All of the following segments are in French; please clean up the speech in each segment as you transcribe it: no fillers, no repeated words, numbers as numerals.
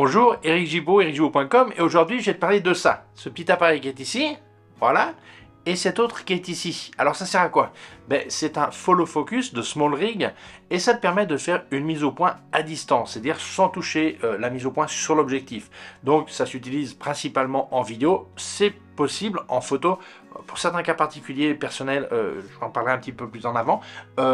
Bonjour, Eric Gibaud, ericgibaud.com, et aujourd'hui je vais te parler de ça. Ce petit appareil qui est ici, voilà, et cet autre qui est ici. Alors ça sert à quoi? C'est un follow focus de Small Rig, et ça te permet de faire une mise au point à distance, c'est-à-dire sans toucher la mise au point sur l'objectif. Donc ça s'utilise principalement en vidéo, c'est possible en photo. Pour certains cas particuliers, personnels, je en parlerai un petit peu plus en avant,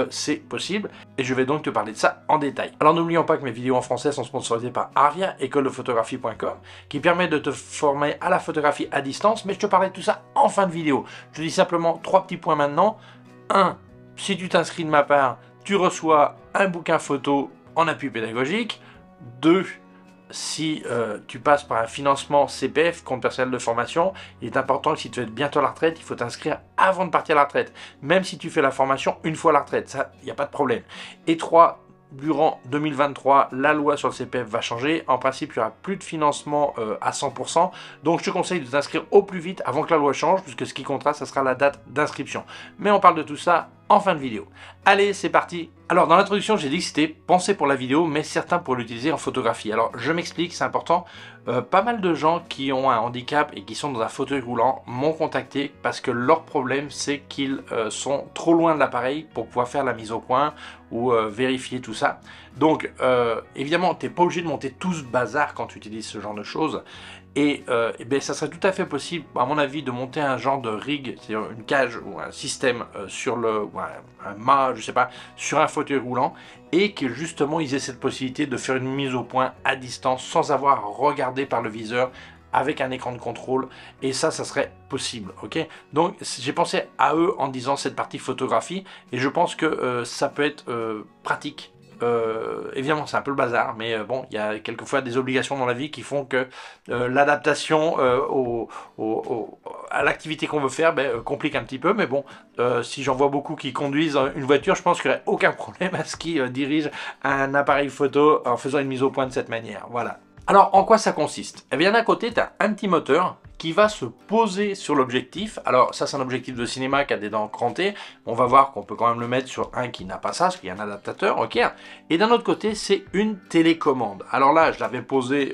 c'est possible, et je vais donc te parler de ça en détail. Alors n'oublions pas que mes vidéos en français sont sponsorisées par Arvia, écoledephotographie.com, qui permet de te former à la photographie à distance, mais je te parlerai de tout ça en fin de vidéo. Je te dis simplement 3 petits points maintenant. 1. Si tu t'inscris de ma part, tu reçois un bouquin photo en appui pédagogique. 2. Si tu passes par un financement CPF, compte personnel de formation, il est important que si tu veux être bientôt à la retraite, il faut t'inscrire avant de partir à la retraite. Même si tu fais la formation une fois à la retraite, ça, il n'y a pas de problème. Et 3, durant 2023, la loi sur le CPF va changer. En principe, il n'y aura plus de financement à 100%. Donc, je te conseille de t'inscrire au plus vite avant que la loi change, puisque ce qui comptera, ça sera la date d'inscription. Mais on parle de tout ça en fin de vidéo. Allez, c'est parti. Alors, dans l'introduction, j'ai dit que c'était pensé pour la vidéo, mais certains pour l'utiliser en photographie. Alors, je m'explique, c'est important. Pas mal de gens qui ont un handicap et qui sont dans un fauteuil roulant m'ont contacté parce que leur problème, c'est qu'ils sont trop loin de l'appareil pour pouvoir faire la mise au point ou vérifier tout ça. Donc, évidemment, tu n'es pas obligé de monter tout ce bazar quand tu utilises ce genre de choses. Et ça serait tout à fait possible, à mon avis, de monter un genre de rig, c'est-à-dire une cage ou un système sur le, ou un mât, je sais pas, sur un fauteuil roulant, et que justement ils aient cette possibilité de faire une mise au point à distance sans avoir à regarder par le viseur avec un écran de contrôle, et ça serait possible, ok? Donc j'ai pensé à eux en disant cette partie photographie, et je pense que ça peut être pratique. Évidemment c'est un peu le bazar, mais bon, il y a quelquefois des obligations dans la vie qui font que l'adaptation à l'activité qu'on veut faire complique un petit peu, mais bon, si j'en vois beaucoup qui conduisent une voiture, je pense qu'il n'y aurait aucun problème à ce qu'ils dirigent un appareil photo en faisant une mise au point de cette manière, voilà. Alors, en quoi ça consiste? Eh bien, d'un côté, tu as un petit moteur qui va se poser sur l'objectif. Alors, ça, c'est un objectif de cinéma qui a des dents crantées. On va voir qu'on peut quand même le mettre sur un qui n'a pas ça, parce qu'il y a un adaptateur, ok? Et d'un autre côté, c'est une télécommande. Alors là, je l'avais posé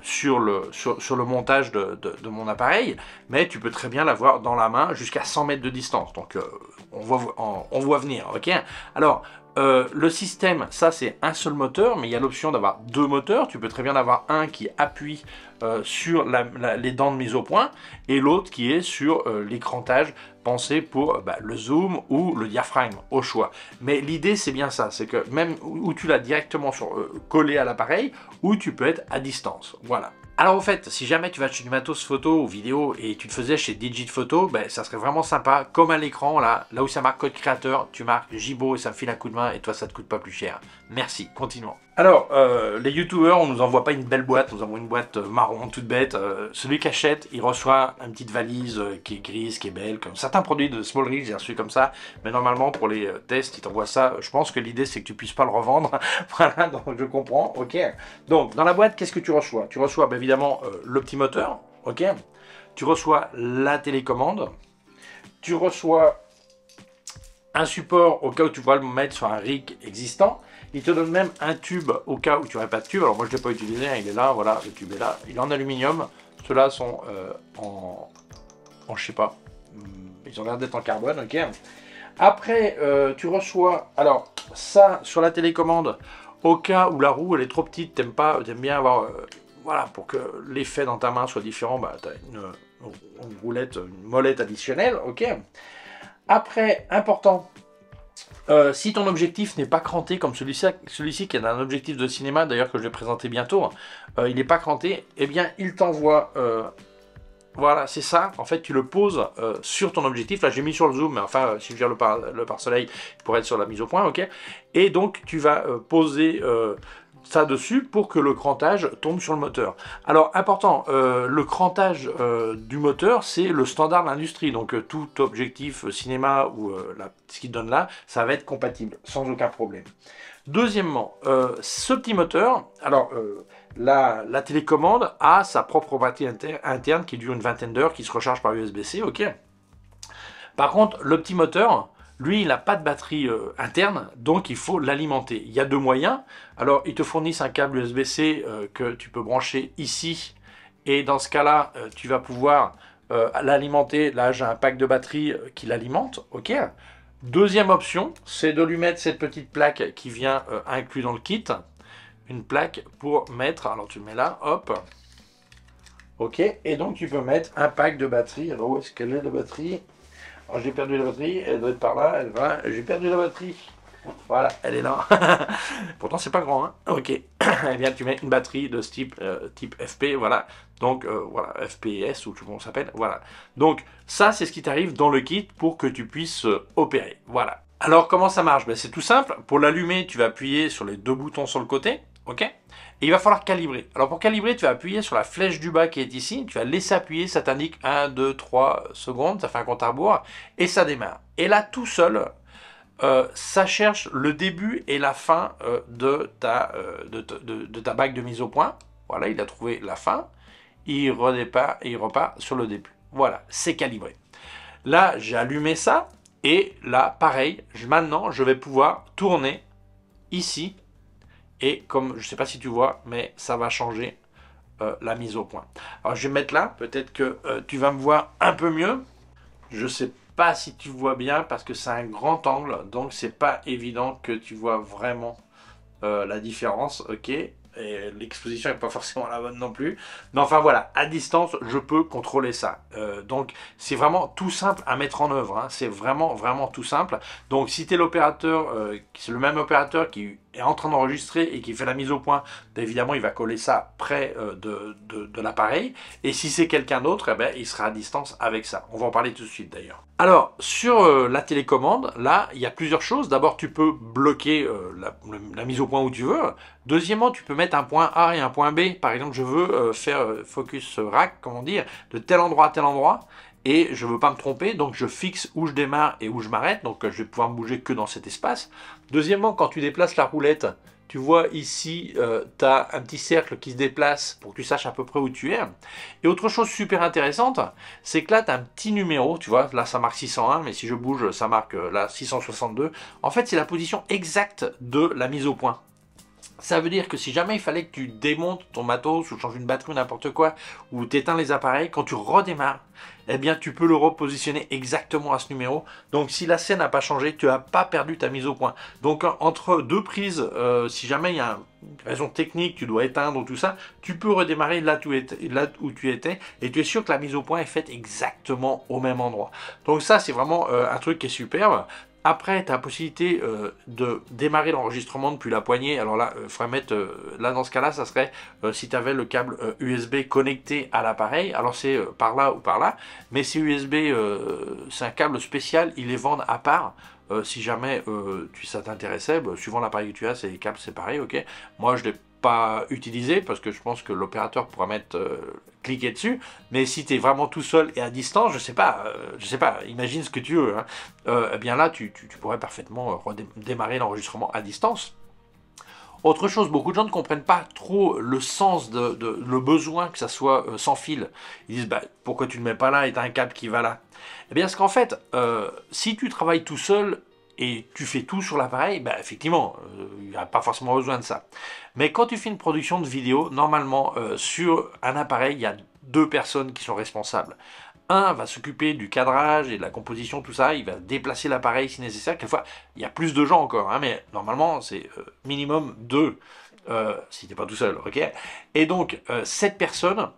sur le montage de mon appareil, mais tu peux très bien l'avoir dans la main jusqu'à 100 mètres de distance. Donc, on voit venir, ok? Alors, le système, ça c'est un seul moteur, mais il y a l'option d'avoir 2 moteurs. Tu peux très bien avoir un qui appuie sur les dents de mise au point et l'autre qui est sur l'écrantage pensé pour le zoom ou le diaphragme au choix. Mais l'idée c'est bien ça, c'est que même où tu l'as directement collé à l'appareil, ou tu peux être à distance, voilà. Alors au fait, si jamais tu vas acheter du matos photo ou vidéo et tu te faisais chez Digit Photo, ça serait vraiment sympa, comme à l'écran, là où ça marque code créateur, tu marques Gibaud et ça me file un coup de main et toi ça te coûte pas plus cher. Merci, continuons. Alors, les youtubeurs, on nous envoie pas une belle boîte, on nous envoie une boîte marron, toute bête. Celui qui achète, il reçoit une petite valise qui est grise, qui est belle, comme certains produits de Small Rig, j'ai reçu comme ça, mais normalement pour les tests, ils t'envoient ça. Je pense que l'idée c'est que tu puisses pas le revendre, voilà, donc je comprends, ok. Donc, dans la boîte, qu'est-ce que tu reçois? Tu reçois évidemment le petit moteur, ok. Tu reçois la télécommande, tu reçois un support au cas où tu pourras le mettre sur un rig existant. Il te donne même un tube au cas où tu n'aurais pas de tube. Alors moi je ne l'ai pas utilisé, hein, il est là, voilà, le tube est là. Il est en aluminium. Ceux-là sont je sais pas, ils ont l'air d'être en carbone, ok. Après, tu reçois, alors ça sur la télécommande, au cas où la roue elle est trop petite, t'aimes bien avoir, voilà, pour que l'effet dans ta main soit différent, tu as une roulette, une molette additionnelle, ok. Après, important, si ton objectif n'est pas cranté comme celui-ci qui est un objectif de cinéma, d'ailleurs que je vais présenter bientôt, il n'est pas cranté, eh bien il t'envoie, voilà, c'est ça, en fait tu le poses sur ton objectif, là j'ai mis sur le zoom, mais enfin si je gère le pare-soleil, il pourrait être sur la mise au point, ok. Et donc tu vas poser ça dessus pour que le crantage tombe sur le moteur. Alors important, le crantage du moteur c'est le standard de l'industrie, donc tout objectif cinéma ou ce qu'il donne là, ça va être compatible sans aucun problème. Deuxièmement, ce petit moteur, alors la télécommande a sa propre batterie interne qui dure une vingtaine d'heures, qui se recharge par USB-C, ok. Par contre, le petit moteur, Lui, il n'a pas de batterie interne, donc il faut l'alimenter. Il y a deux moyens. Alors, ils te fournissent un câble USB-C que tu peux brancher ici. Et dans ce cas-là, tu vas pouvoir l'alimenter. Là, j'ai un pack de batterie qui l'alimente. Ok. Deuxième option, c'est de lui mettre cette petite plaque qui vient inclus dans le kit. Une plaque pour mettre, alors tu le mets là, hop. Ok, et donc tu peux mettre un pack de batterie. Alors où est-ce qu'elle est la batterie? Alors j'ai perdu la batterie, elle doit être par là, elle va. J'ai perdu la batterie. Voilà, elle est là. Pourtant c'est pas grand, hein. Ok. Eh bien tu mets une batterie de ce type, type FP, voilà. Donc voilà, FPS ou comment on s'appelle, voilà. Donc ça c'est ce qui t'arrive dans le kit pour que tu puisses opérer. Voilà. Alors comment ça marche? Ben, c'est tout simple. Pour l'allumer, tu vas appuyer sur les deux boutons sur le côté, ok? Et il va falloir calibrer. Alors pour calibrer, tu vas appuyer sur la flèche du bas qui est ici, tu vas laisser appuyer, ça t'indique 1, 2, 3 secondes, ça fait un compte à rebours, et ça démarre. Et là, tout seul, ça cherche le début et la fin de ta bague de mise au point. Voilà, il a trouvé la fin, il redépart et il repart sur le début. Voilà, c'est calibré. Là, j'ai allumé ça, et là, pareil, maintenant, je vais pouvoir tourner ici. Et comme, je ne sais pas si tu vois, mais ça va changer la mise au point. Alors je vais mettre là, peut-être que tu vas me voir un peu mieux. Je ne sais pas si tu vois bien parce que c'est un grand angle, donc c'est pas évident que tu vois vraiment la différence, ok. Et l'exposition n'est pas forcément la bonne non plus. Mais enfin voilà, à distance, je peux contrôler ça. Donc c'est vraiment tout simple à mettre en œuvre, hein. C'est vraiment, vraiment tout simple. Donc si tu es l'opérateur, c'est le même opérateur qui est en train d'enregistrer et qui fait la mise au point, évidemment il va coller ça près de l'appareil. Et si c'est quelqu'un d'autre, eh ben, il sera à distance avec ça. On va en parler tout de suite d'ailleurs. Alors, sur la télécommande, là, il y a plusieurs choses. D'abord, tu peux bloquer la mise au point où tu veux. Deuxièmement, tu peux mettre un point A et un point B. Par exemple, je veux faire focus rack, comment dire, de tel endroit à tel endroit. Et je ne veux pas me tromper, donc je fixe où je démarre et où je m'arrête. Donc, je vais pouvoir me bouger que dans cet espace. Deuxièmement, quand tu déplaces la roulette, tu vois ici, tu as un petit cercle qui se déplace pour que tu saches à peu près où tu es. Et autre chose super intéressante, c'est que là, tu as un petit numéro, tu vois, là ça marque 601, mais si je bouge, ça marque là 662. En fait, c'est la position exacte de la mise au point. Ça veut dire que si jamais il fallait que tu démontes ton matos ou changes une batterie ou n'importe quoi, ou tu éteins les appareils, quand tu redémarres, eh bien tu peux le repositionner exactement à ce numéro. Donc si la scène n'a pas changé, tu n'as pas perdu ta mise au point. Donc entre deux prises, si jamais il y a une raison technique, tu dois éteindre ou tout ça, tu peux redémarrer là où tu étais et tu es sûr que la mise au point est faite exactement au même endroit. Donc ça c'est vraiment un truc qui est superbe. Après, tu as la possibilité de démarrer l'enregistrement depuis la poignée. Alors là, il faudrait mettre, là dans ce cas-là, ça serait si tu avais le câble USB connecté à l'appareil. Alors c'est par là ou par là. Mais c'est USB, c'est un câble spécial, ils les vendent à part. Si jamais ça t'intéressait, suivant l'appareil que tu as, c'est des câbles séparés, ok. Moi, je ne l'ai pas utilisé parce que je pense que l'opérateur pourra mettre cliquer dessus. Mais si tu es vraiment tout seul et à distance, je sais pas, imagine ce que tu veux, hein. Eh bien là, tu pourrais parfaitement démarrer l'enregistrement à distance. Autre chose, beaucoup de gens ne comprennent pas trop le sens le besoin que ça soit sans fil. Ils disent, bah, pourquoi tu ne le mets pas là et tu as un câble qui va là? Eh bien, parce qu'en fait, si tu travailles tout seul et tu fais tout sur l'appareil, bah, effectivement, il n'y a pas forcément besoin de ça. Mais quand tu fais une production de vidéo, normalement, sur un appareil, il y a deux personnes qui sont responsables. Un va s'occuper du cadrage et de la composition, tout ça, il va déplacer l'appareil si nécessaire. Quelquefois, il y a plus de gens encore, hein, mais normalement, c'est minimum deux, si tu n'es pas tout seul, ok. Et donc, cette personne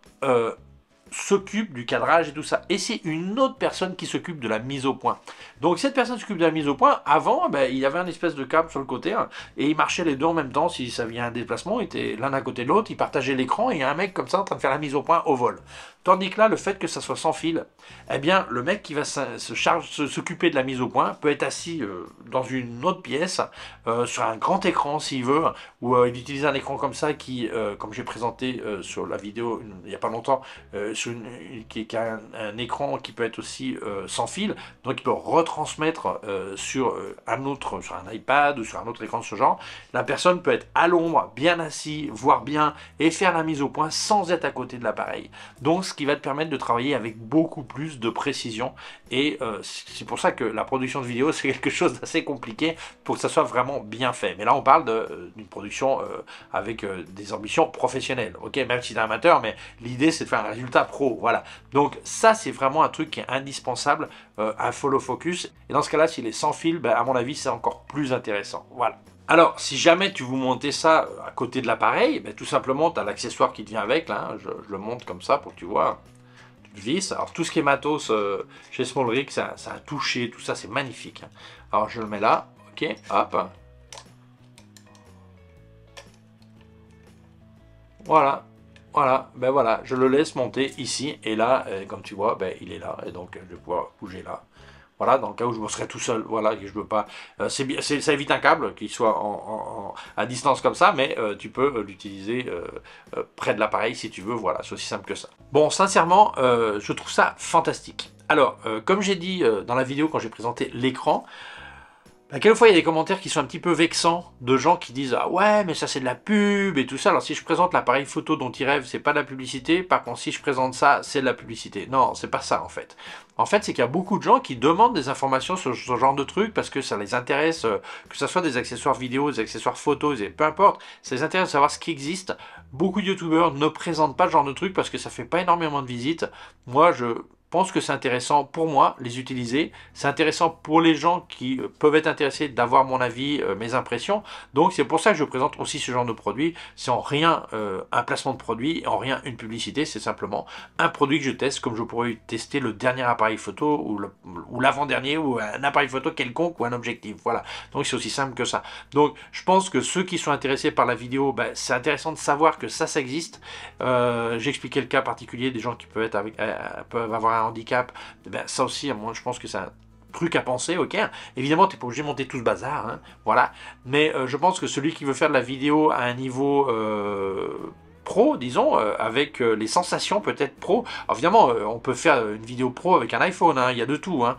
s'occupe du cadrage et tout ça. Et c'est une autre personne qui s'occupe de la mise au point. Donc cette personne s'occupe de la mise au point. Avant, ben, il y avait un espèce de câble sur le côté, hein, et ils marchaient les deux en même temps. Si ça vient un déplacement, ils étaient l'un à côté de l'autre, ils partageaient l'écran et il y a un mec comme ça en train de faire la mise au point au vol. Tandis que là, le fait que ça soit sans fil, eh bien, le mec qui va s'occuper de la mise au point peut être assis dans une autre pièce, sur un grand écran s'il veut, ou il utilise un écran comme ça qui, comme j'ai présenté sur la vidéo il n'y a pas longtemps, qui a un écran qui peut être aussi sans fil, donc il peut retransmettre sur sur un iPad ou sur un autre écran de ce genre. La personne peut être à l'ombre, bien assis, voir bien, et faire la mise au point sans être à côté de l'appareil. Donc ce qui va te permettre de travailler avec beaucoup plus de précision, et c'est pour ça que la production de vidéo c'est quelque chose d'assez compliqué pour que ça soit vraiment bien fait. Mais là on parle d'une production avec des ambitions professionnelles, ok, même si t'es amateur, mais l'idée c'est de faire un résultat pro, voilà. Donc ça c'est vraiment un truc qui est indispensable, un follow focus, et dans ce cas là s'il est sans fil, ben, à mon avis c'est encore plus intéressant, voilà. Alors, si jamais tu veux monter ça à côté de l'appareil, ben, tout simplement, tu as l'accessoire qui te vient avec, là, hein, je le monte comme ça pour que tu vois, tu le visses. Alors, tout ce qui est matos chez SmallRig, ça a un toucher, tout ça, c'est magnifique. Hein. Alors, je le mets là, ok, hop. Voilà, voilà, ben voilà, je le laisse monter ici, et là, comme tu vois, ben, il est là, et donc je vais pouvoir bouger là. Voilà, dans le cas où je me serais tout seul, voilà, et je veux pas... ça évite un câble qui soit à distance comme ça, mais tu peux l'utiliser près de l'appareil si tu veux, voilà, c'est aussi simple que ça. Bon, sincèrement, je trouve ça fantastique. Alors, comme j'ai dit dans la vidéo quand j'ai présenté l'écran, bah, quelquefois il y a des commentaires qui sont un petit peu vexants, de gens qui disent « Ah ouais, mais ça c'est de la pub et tout ça ». Alors si je présente l'appareil photo dont ils rêvent, c'est pas de la publicité. Par contre, si je présente ça, c'est de la publicité. Non, c'est pas ça en fait. En fait, c'est qu'il y a beaucoup de gens qui demandent des informations sur ce genre de trucs parce que ça les intéresse, que ce soit des accessoires vidéo, des accessoires photos, peu importe, ça les intéresse de savoir ce qui existe. Beaucoup de youtubeurs ne présentent pas ce genre de trucs parce que ça fait pas énormément de visites. Moi, je pense que c'est intéressant pour moi, les utiliser. C'est intéressant pour les gens qui peuvent être intéressés d'avoir mon avis, mes impressions. Donc c'est pour ça que je présente aussi ce genre de produit. C'est en rien un placement de produit, en rien une publicité. C'est simplement un produit que je teste comme je pourrais tester le dernier appareil photo ou l'avant-dernier ou un appareil photo quelconque ou un objectif. Voilà. Donc c'est aussi simple que ça. Donc je pense que ceux qui sont intéressés par la vidéo, ben, c'est intéressant de savoir que ça existe. J'ai expliqué le cas particulier des gens qui peuvent avoir un handicap, ben, ça aussi, moi je pense que c'est un truc à penser, ok. Évidemment, tu n'es pas obligé de monter tout ce bazar, hein, voilà. Mais je pense que celui qui veut faire de la vidéo à un niveau pro, disons, avec les sensations peut-être pro. Alors, évidemment, on peut faire une vidéo pro avec un iPhone, hein, il y a de tout, hein,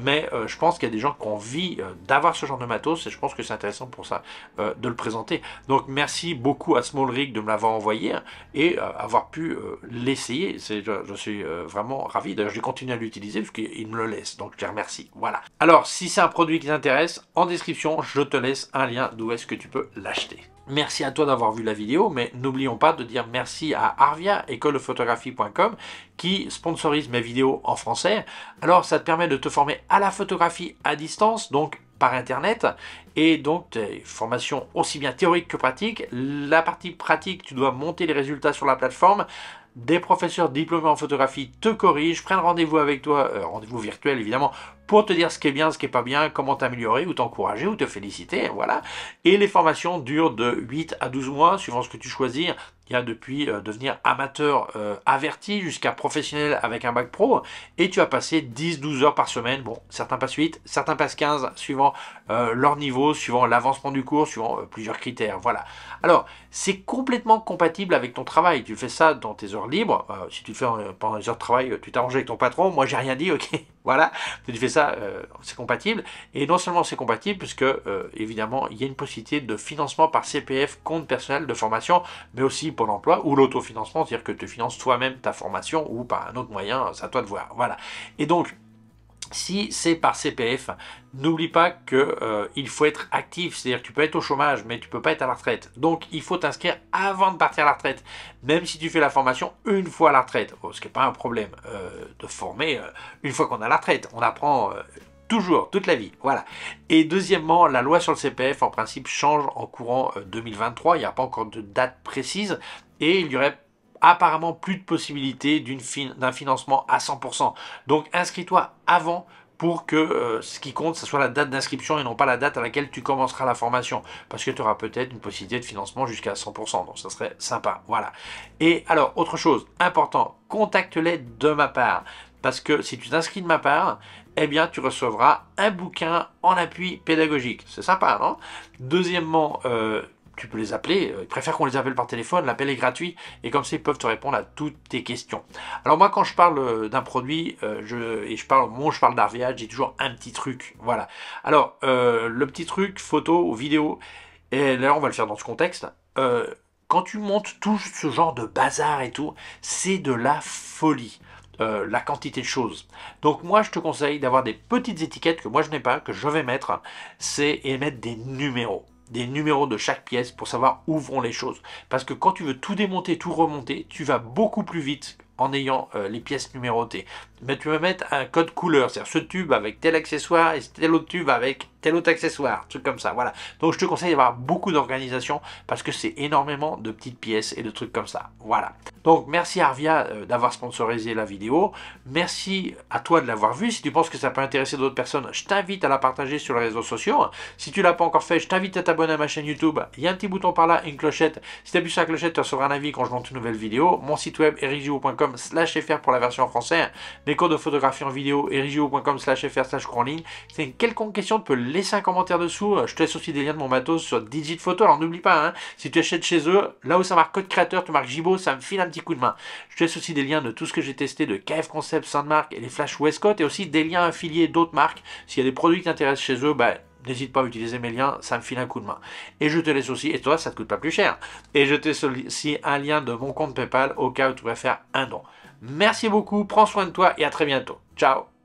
mais je pense qu'il y a des gens qui ont envie d'avoir ce genre de matos, et je pense que c'est intéressant pour ça de le présenter. Donc merci beaucoup à SmallRig de me l'avoir envoyé, hein, et avoir pu l'essayer. Je suis vraiment ravi. D'ailleurs, je vais continuer à l'utiliser parce qu'il me le laisse, donc je les remercie. Voilà. Alors, si c'est un produit qui t'intéresse, en description, je te laisse un lien d'où est-ce que tu peux l'acheter. Merci à toi d'avoir vu la vidéo, mais n'oublions pas de dire merci à Arvia, écoledephotographie.com, qui sponsorise mes vidéos en français. Alors, ça te permet de te former à la photographie à distance, donc par internet, et donc des formations aussi bien théoriques que pratiques. La partie pratique, tu dois monter les résultats sur la plateforme. Des professeurs diplômés en photographie te corrigent, prennent rendez-vous avec toi, rendez-vous virtuel évidemment, pour te dire ce qui est bien, ce qui est pas bien, comment t'améliorer, ou t'encourager, ou te féliciter, voilà. Et les formations durent de 8 à 12 mois, suivant ce que tu choisis. Il y a depuis devenir amateur averti jusqu'à professionnel avec un bac pro, et tu as passé 10-12 heures par semaine. Bon, certains passent 8, certains passent 15, suivant leur niveau, suivant l'avancement du cours, suivant plusieurs critères, voilà. Alors, c'est complètement compatible avec ton travail. Tu fais ça dans tes heures libres. Si tu le fais pendant les heures de travail, tu t'arranges avec ton patron. Moi, j'ai rien dit, ok. Voilà. Tu fais ça, c'est compatible. Et non seulement c'est compatible, puisque évidemment, il y a une possibilité de financement par CPF, compte personnel de formation, mais aussi pour l'emploi ou l'autofinancement, c'est-à-dire que tu finances toi-même ta formation ou par un autre moyen, c'est à toi de voir. Voilà. Et donc, si c'est par CPF, n'oublie pas qu'il faut être actif, c'est-à-dire que tu peux être au chômage, mais tu ne peux pas être à la retraite. Donc, il faut t'inscrire avant de partir à la retraite, même si tu fais la formation une fois à la retraite. Bon, ce qui n'est pas un problème de former une fois qu'on a la retraite. On apprend toujours, toute la vie, voilà. Et deuxièmement, la loi sur le CPF, en principe, change en courant 2023. Il n'y a pas encore de date précise, et il y aurait apparemment plus de possibilité d'un financement à 100%. Donc inscris-toi avant pour que ce qui compte, ce soit la date d'inscription et non pas la date à laquelle tu commenceras la formation. Parce que tu auras peut-être une possibilité de financement jusqu'à 100%, donc ça serait sympa. Voilà. Et alors, autre chose, important, contacte-les de ma part. Parce que si tu t'inscris de ma part, eh bien tu recevras un bouquin en appui pédagogique. C'est sympa, non? Deuxièmement, tu peux les appeler, ils préfèrent qu'on les appelle par téléphone, l'appel est gratuit, et comme ça ils peuvent te répondre à toutes tes questions. Alors moi quand je parle d'un produit, je parle d'Arvia, j'ai toujours un petit truc, voilà. Alors, le petit truc, photo ou vidéo, et là on va le faire dans ce contexte, quand tu montes tout ce genre de bazar et tout, c'est de la folie. La quantité de choses. Donc moi je te conseille d'avoir des petites étiquettes que moi je n'ai pas, que je vais mettre, c'est et mettre des numéros. Des numéros de chaque pièce pour savoir où vont les choses. Parce que quand tu veux tout démonter, tout remonter, tu vas beaucoup plus vite en ayant les pièces numérotées. Mais tu vas mettre un code couleur, c'est-à-dire ce tube avec tel accessoire et tel autre tube avec tel autre accessoire, truc comme ça, voilà. Donc je te conseille d'avoir beaucoup d'organisation parce que c'est énormément de petites pièces et de trucs comme ça, voilà. Donc merci Arvia d'avoir sponsorisé la vidéo, merci à toi de l'avoir vue, si tu penses que ça peut intéresser d'autres personnes, je t'invite à la partager sur les réseaux sociaux, si tu l'as pas encore fait, je t'invite à t'abonner à ma chaîne YouTube, il y a un petit bouton par là, une clochette, si tu appuies sur la clochette, tu recevras un avis quand je monte une nouvelle vidéo, mon site web erigio.com/fr pour la version en français, mes cours de photographie en vidéo, erigio.com/fr/cours en ligne. Si tu as une quelconque question, tu peux laisser un commentaire dessous. Je te laisse aussi des liens de mon matos sur Digit Photo. Alors n'oublie pas, si tu achètes chez eux, là où ça marque code créateur, tu marques Gibo, ça me file un petit coup de main. Je te laisse aussi des liens de tout ce que j'ai testé de KF Concept, Sandmark et les Flash Westcott, et aussi des liens affiliés d'autres marques. S'il y a des produits qui t'intéressent chez eux, n'hésite pas à utiliser mes liens, ça me file un coup de main. Et je te laisse aussi, et toi ça te coûte pas plus cher, et je te laisse aussi un lien de mon compte PayPal au cas où tu vas faire un don. Merci beaucoup, prends soin de toi et à très bientôt. Ciao.